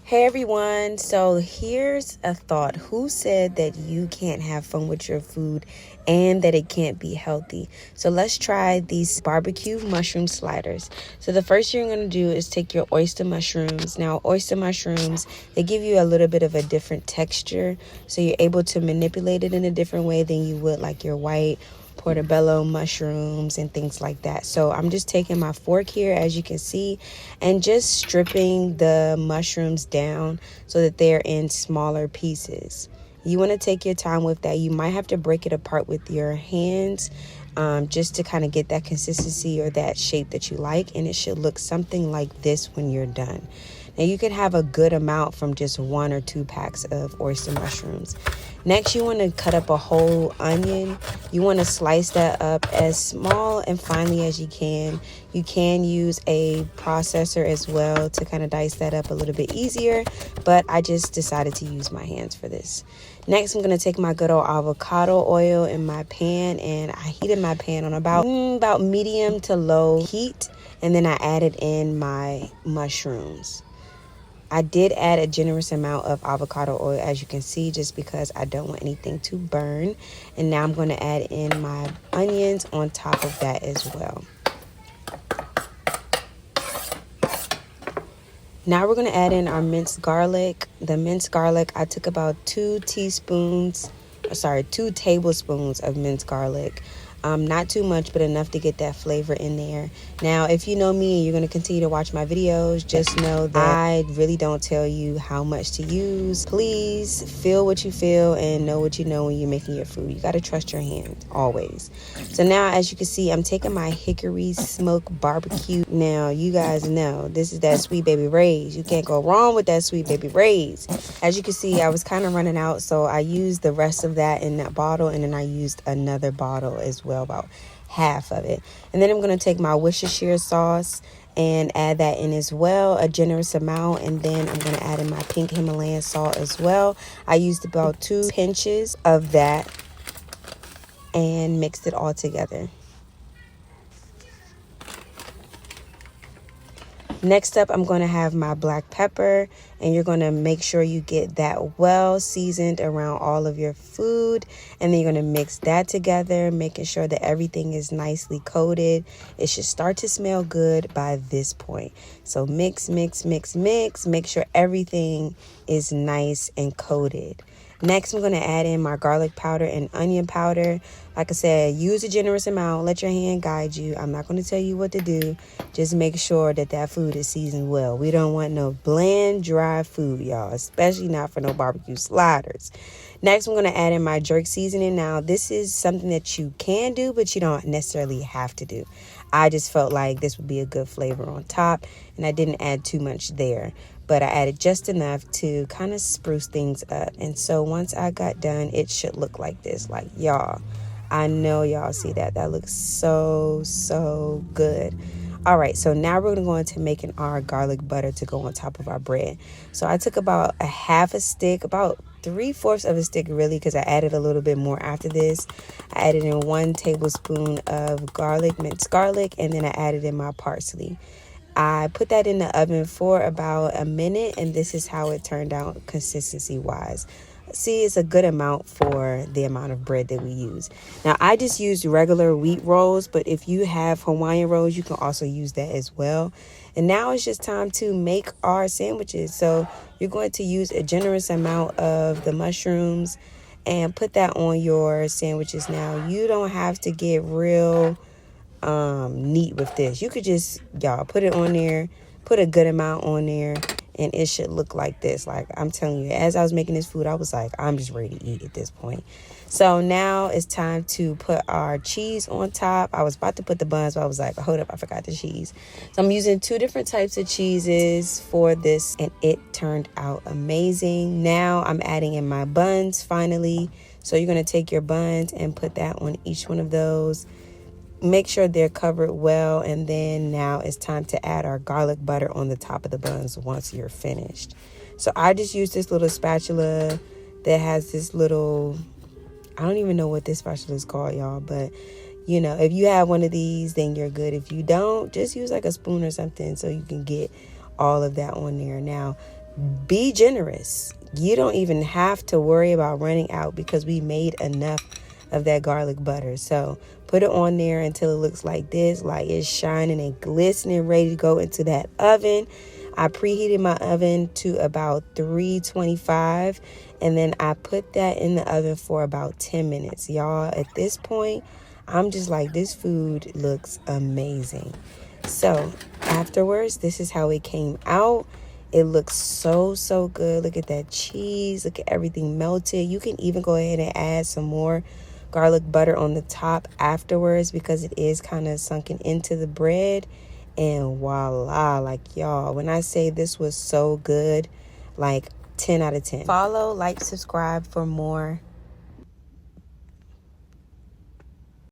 Hey everyone, so here's a thought. Who said that you can't have fun with your food and that it can't be healthy? So let's try these barbecue mushroom sliders. So the first thing you're going to do is take your oyster mushrooms. Now oyster mushrooms, they give you a little bit of a different texture, so you're able to manipulate it in a different way than you would like your white portobello mushrooms and things like that. So I'm just taking my fork here, as you can see, and just stripping the mushrooms down so that they're in smaller pieces. You want to take your time with that. You might have to break it apart with your hands just to kind of get that consistency or that shape that you like, and it should look something like this when you're done. Now you can have a good amount from just 1 or 2 packs of oyster mushrooms. Next, you want to cut up a whole onion. You want to slice that up as small and finely as you can. You can use a processor as well to kind of dice that up a little bit easier, but I just decided to use my hands for this. Next, I'm going to take my good old avocado oil in my pan, and I heated my pan on about medium to low heat, and then I added in my mushrooms. I did add a generous amount of avocado oil, as you can see, just because I don't want anything to burn. And now I'm going to add in my onions on top of that as well. Now we're going to add in our minced garlic. The minced garlic, I took about 2 tablespoons of minced garlic. Not too much, but enough to get that flavor in there. Now, if you know me and you're going to continue to watch my videos, just know that I really don't tell you how much to use. Please feel what you feel and know what you know when you're making your food. You got to trust your hand always. So now, as you can see, I'm taking my Hickory smoked barbecue. Now, you guys know this is that Sweet Baby Ray's. You can't go wrong with that Sweet Baby Ray's. As you can see, I was kind of running out, so I used the rest of that in that bottle, and then I used another bottle as well, about half of it. And then I'm going to take my Worcestershire sauce and add that in as well, a generous amount. And then I'm going to add in my pink Himalayan salt as well. I used about 2 pinches of that and mixed it all together. Next up, I'm going to have my black pepper, and you're going to make sure you get that well seasoned around all of your food, and then you're going to mix that together, making sure that everything is nicely coated. It should start to smell good by this point. So mix, mix, mix, mix. Make sure everything is nice and coated. Next, I'm going to add in my garlic powder and onion powder. Like I said, use a generous amount. Let your hand guide you. I'm not going to tell you what to do. Just make sure that that food is seasoned well. We don't want no bland, dry food, y'all, especially not for no barbecue sliders. Next, I'm going to add in my jerk seasoning. Now, this is something that you can do, but you don't necessarily have to do. I just felt like this would be a good flavor on top, and I didn't add too much there. But I added just enough to kind of spruce things up. And so once I got done, it should look like this. Like, y'all, I know y'all see that. That looks so, so good. All right, so now we're going to go into making our garlic butter to go on top of our bread. So I took about a half a stick, about 3/4 of a stick really, because I added a little bit more after this. I added in 1 tablespoon of garlic, minced garlic, and then I added in my parsley. I put that in the oven for about a minute, and this is how it turned out consistency wise. See, it's a good amount for the amount of bread that we use. Now, I just used regular wheat rolls, but if you have Hawaiian rolls, you can also use that as well. And now it's just time to make our sandwiches. So you're going to use a generous amount of the mushrooms and put that on your sandwiches. Now, you don't have to get real neat with this. You could just, y'all, put it on there, put a good amount on there, and it should look like this. Like, I'm telling you, as I was making this food, I was like, I'm just ready to eat at this point. So now it's time to put our cheese on top. I was about to put the buns, but I was like, hold up, I forgot the cheese. So I'm using 2 different types of cheeses for this, and it turned out amazing. Now I'm adding in my buns finally. So you're going to take your buns and put that on each one of those. Make sure they're covered well, and then now it's time to add our garlic butter on the top of the buns once you're finished. So I just use this little spatula that has this little, I don't even know what this spatula is called, y'all, but you know, if you have one of these, then you're good. If you don't, just use like a spoon or something so you can get all of that on there. Now, be generous. You don't even have to worry about running out because we made enough of that garlic butter. So put it on there until it looks like this, like it's shining and glistening, ready to go into that oven. I preheated my oven to about 325, and then I put that in the oven for about 10 minutes. Y'all, at this point, I'm just like, this food looks amazing. So afterwards, this is how it came out. It looks so, so good. Look at that cheese. Look at everything melted. You can even go ahead and add some more garlic butter on the top afterwards because it is kind of sunken into the bread. And voila, like y'all, when I say this was so good, like 10 out of 10. Follow, like, subscribe for more